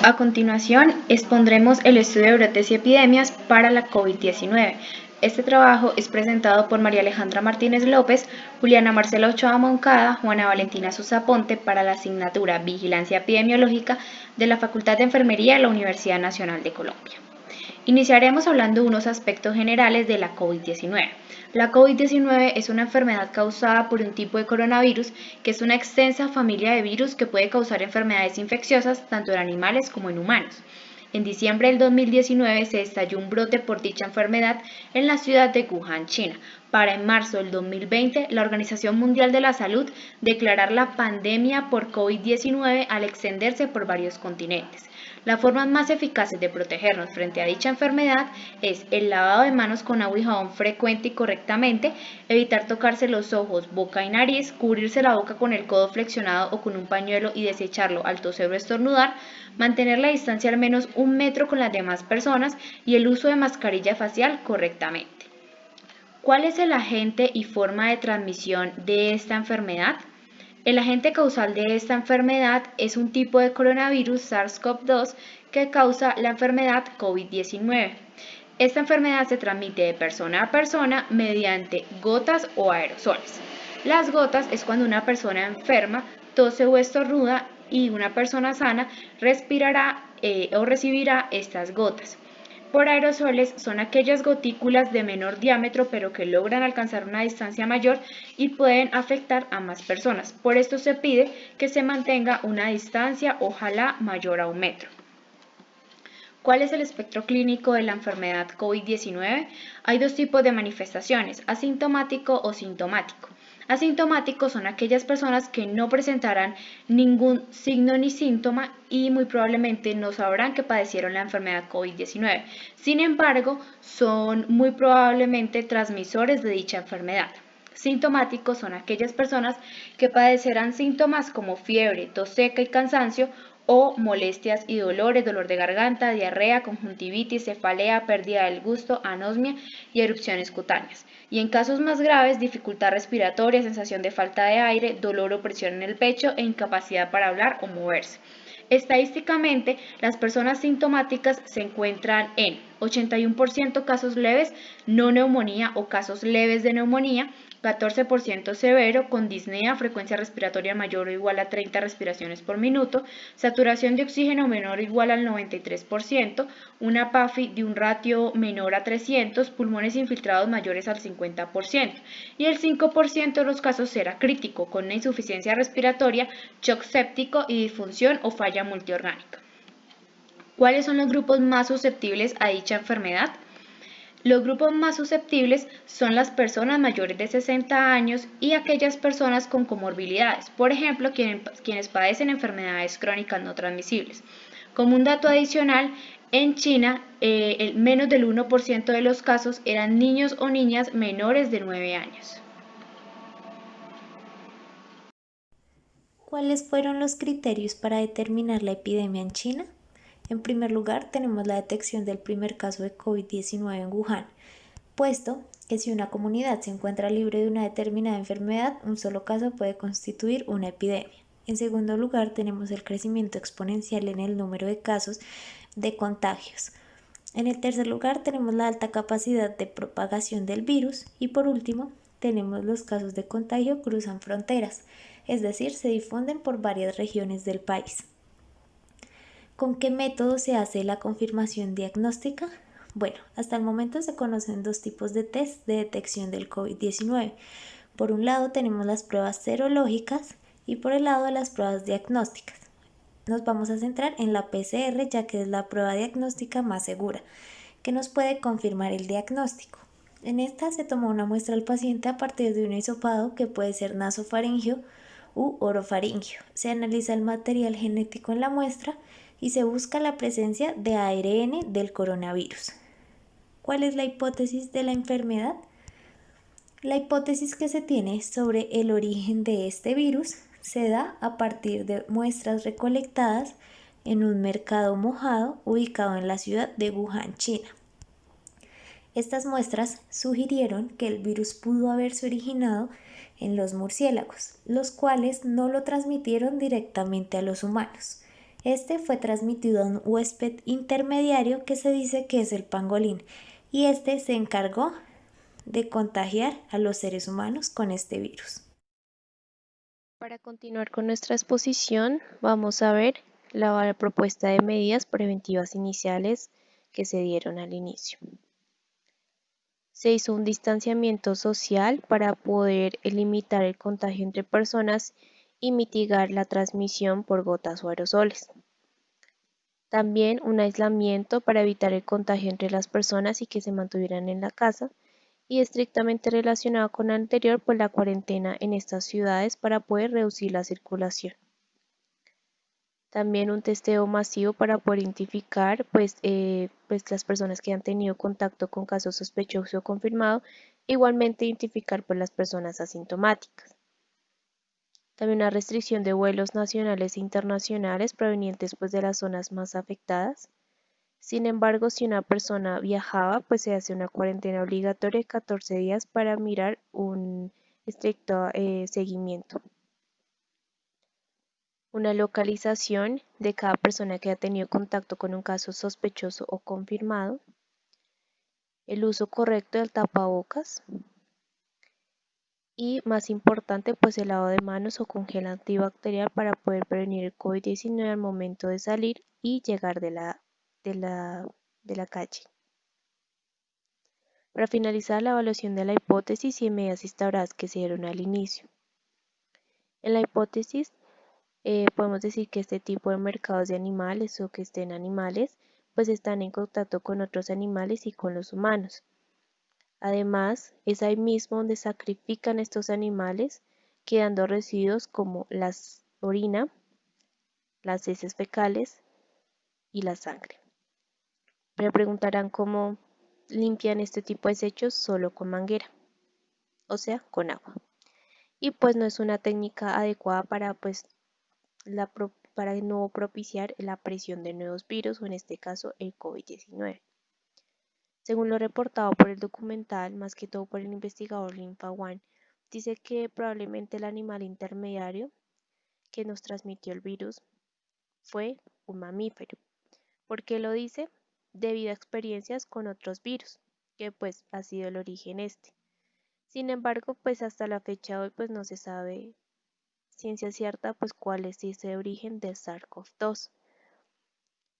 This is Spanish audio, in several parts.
A continuación, expondremos el estudio de brotes y epidemias para la COVID-19. Este trabajo es presentado por María Alejandra Martínez López, Juliana Marcela Ochoa Moncada, Juana Valentina Susa Ponte para la asignatura Vigilancia Epidemiológica de la Facultad de Enfermería de la Universidad Nacional de Colombia. Iniciaremos hablando de unos aspectos generales de la COVID-19. La COVID-19 es una enfermedad causada por un tipo de coronavirus que es una extensa familia de virus que puede causar enfermedades infecciosas tanto en animales como en humanos. En diciembre del 2019 se estalló un brote por dicha enfermedad en la ciudad de Wuhan, China, para en marzo del 2020 la Organización Mundial de la Salud declarar la pandemia por COVID-19 al extenderse por varios continentes. Las formas más eficaces de protegernos frente a dicha enfermedad es el lavado de manos con agua y jabón frecuente y correctamente, evitar tocarse los ojos, boca y nariz, cubrirse la boca con el codo flexionado o con un pañuelo y desecharlo al toser o estornudar, mantener la distancia al menos 1 metro con las demás personas y el uso de mascarilla facial correctamente. ¿Cuál es el agente y forma de transmisión de esta enfermedad? El agente causal de esta enfermedad es un tipo de coronavirus SARS-CoV-2 que causa la enfermedad COVID-19. Esta enfermedad se transmite de persona a persona mediante gotas o aerosoles. Las gotas es cuando una persona enferma tose o estornuda y una persona sana respirará o recibirá estas gotas. Por aerosoles son aquellas gotículas de menor diámetro pero que logran alcanzar una distancia mayor y pueden afectar a más personas. Por esto se pide que se mantenga una distancia, ojalá mayor a 1 metro. ¿Cuál es el espectro clínico de la enfermedad COVID-19? Hay dos tipos de manifestaciones, asintomático o sintomático. Asintomáticos son aquellas personas que no presentarán ningún signo ni síntoma y muy probablemente no sabrán que padecieron la enfermedad COVID-19. Sin embargo, son muy probablemente transmisores de dicha enfermedad. Sintomáticos son aquellas personas que padecerán síntomas como fiebre, tos seca y cansancio o molestias y dolores, dolor de garganta, diarrea, conjuntivitis, cefalea, pérdida del gusto, anosmia y erupciones cutáneas. Y en casos más graves, dificultad respiratoria, sensación de falta de aire, dolor o presión en el pecho e incapacidad para hablar o moverse. Estadísticamente, las personas sintomáticas se encuentran en 81% casos leves, no neumonía o casos leves de neumonía, 14% severo, con disnea, frecuencia respiratoria mayor o igual a 30 respiraciones por minuto, saturación de oxígeno menor o igual al 93%, una PAFI de un ratio menor a 300, pulmones infiltrados mayores al 50%, y el 5% de los casos será crítico, con una insuficiencia respiratoria, shock séptico y disfunción o falla multiorgánica. ¿Cuáles son los grupos más susceptibles a dicha enfermedad? Los grupos más susceptibles son las personas mayores de 60 años y aquellas personas con comorbilidades, por ejemplo, quienes padecen enfermedades crónicas no transmisibles. Como un dato adicional, en China, menos del 1% de los casos eran niños o niñas menores de 9 años. ¿Cuáles fueron los criterios para determinar la epidemia en China? En primer lugar, tenemos la detección del primer caso de COVID-19 en Wuhan, puesto que si una comunidad se encuentra libre de una determinada enfermedad, un solo caso puede constituir una epidemia. En segundo lugar, tenemos el crecimiento exponencial en el número de casos de contagios. En el tercer lugar, tenemos la alta capacidad de propagación del virus y por último, tenemos los casos de contagio cruzan fronteras, es decir, se difunden por varias regiones del país. ¿Con qué método se hace la confirmación diagnóstica? Bueno, hasta el momento se conocen dos tipos de test de detección del COVID-19. Por un lado tenemos las pruebas serológicas y por el lado las pruebas diagnósticas. Nos vamos a centrar en la PCR ya que es la prueba diagnóstica más segura, que nos puede confirmar el diagnóstico. En esta se toma una muestra al paciente a partir de un hisopado que puede ser nasofaringio u orofaringio. Se analiza el material genético en la muestra y se busca la presencia de ARN del coronavirus. ¿Cuál es la hipótesis de la enfermedad? La hipótesis que se tiene sobre el origen de este virus se da a partir de muestras recolectadas en un mercado mojado ubicado en la ciudad de Wuhan, China. Estas muestras sugirieron que el virus pudo haberse originado en los murciélagos, los cuales no lo transmitieron directamente a los humanos. Este fue transmitido a un huésped intermediario que se dice que es el pangolín, y este se encargó de contagiar a los seres humanos con este virus. Para continuar con nuestra exposición, vamos a ver la propuesta de medidas preventivas iniciales que se dieron al inicio. Se hizo un distanciamiento social para poder limitar el contagio entre personas y mitigar la transmisión por gotas o aerosoles. También un aislamiento para evitar el contagio entre las personas y que se mantuvieran en la casa, y estrictamente relacionado con lo anterior, pues la cuarentena en estas ciudades para poder reducir la circulación. También un testeo masivo para poder identificar pues las personas que han tenido contacto con casos sospechosos o confirmados, igualmente identificar pues las personas asintomáticas. También una restricción de vuelos nacionales e internacionales provenientes pues de las zonas más afectadas. Sin embargo, si una persona viajaba, pues se hace una cuarentena obligatoria de 14 días para mirar un estricto seguimiento. Una localización de cada persona que ha tenido contacto con un caso sospechoso o confirmado. El uso correcto del tapabocas. Y más importante, pues el lavado de manos o con gel antibacterial para poder prevenir el COVID-19 al momento de salir y llegar de la calle. Para finalizar la evaluación de la hipótesis y medidas instauradas que se dieron al inicio. En la hipótesis podemos decir que este tipo de mercados de animales o que estén animales pues están en contacto con otros animales y con los humanos. Además, es ahí mismo donde sacrifican estos animales, quedando residuos como la orina, las heces fecales y la sangre. Me preguntarán cómo limpian este tipo de desechos solo con manguera, o sea, con agua. Y pues no es una técnica adecuada para no propiciar la aparición de nuevos virus o en este caso el COVID-19. Según lo reportado por el documental, más que todo por el investigador Lin Fa-Wan, dice que probablemente el animal intermediario que nos transmitió el virus fue un mamífero. ¿Por qué lo dice? Debido a experiencias con otros virus, que pues ha sido el origen este. Sin embargo, pues hasta la fecha de hoy pues no se sabe ciencia cierta pues cuál es ese origen del SARS-CoV-2.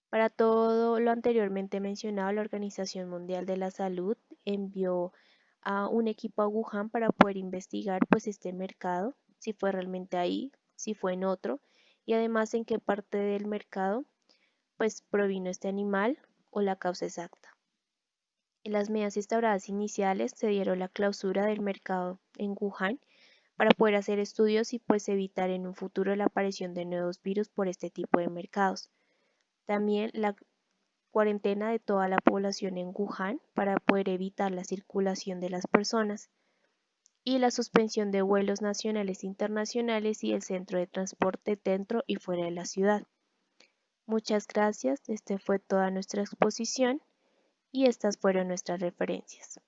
Para todo lo anteriormente mencionado, la Organización Mundial de la Salud envió a un equipo a Wuhan para poder investigar pues este mercado, si fue realmente ahí, si fue en otro, y además en qué parte del mercado pues provino este animal o la causa exacta. En las medidas instauradas iniciales se dieron la clausura del mercado en Wuhan para poder hacer estudios y pues evitar en un futuro la aparición de nuevos virus por este tipo de mercados. También la cuarentena de toda la población en Wuhan para poder evitar la circulación de las personas y la suspensión de vuelos nacionales e internacionales y el centro de transporte dentro y fuera de la ciudad. Muchas gracias, esta fue toda nuestra exposición y estas fueron nuestras referencias.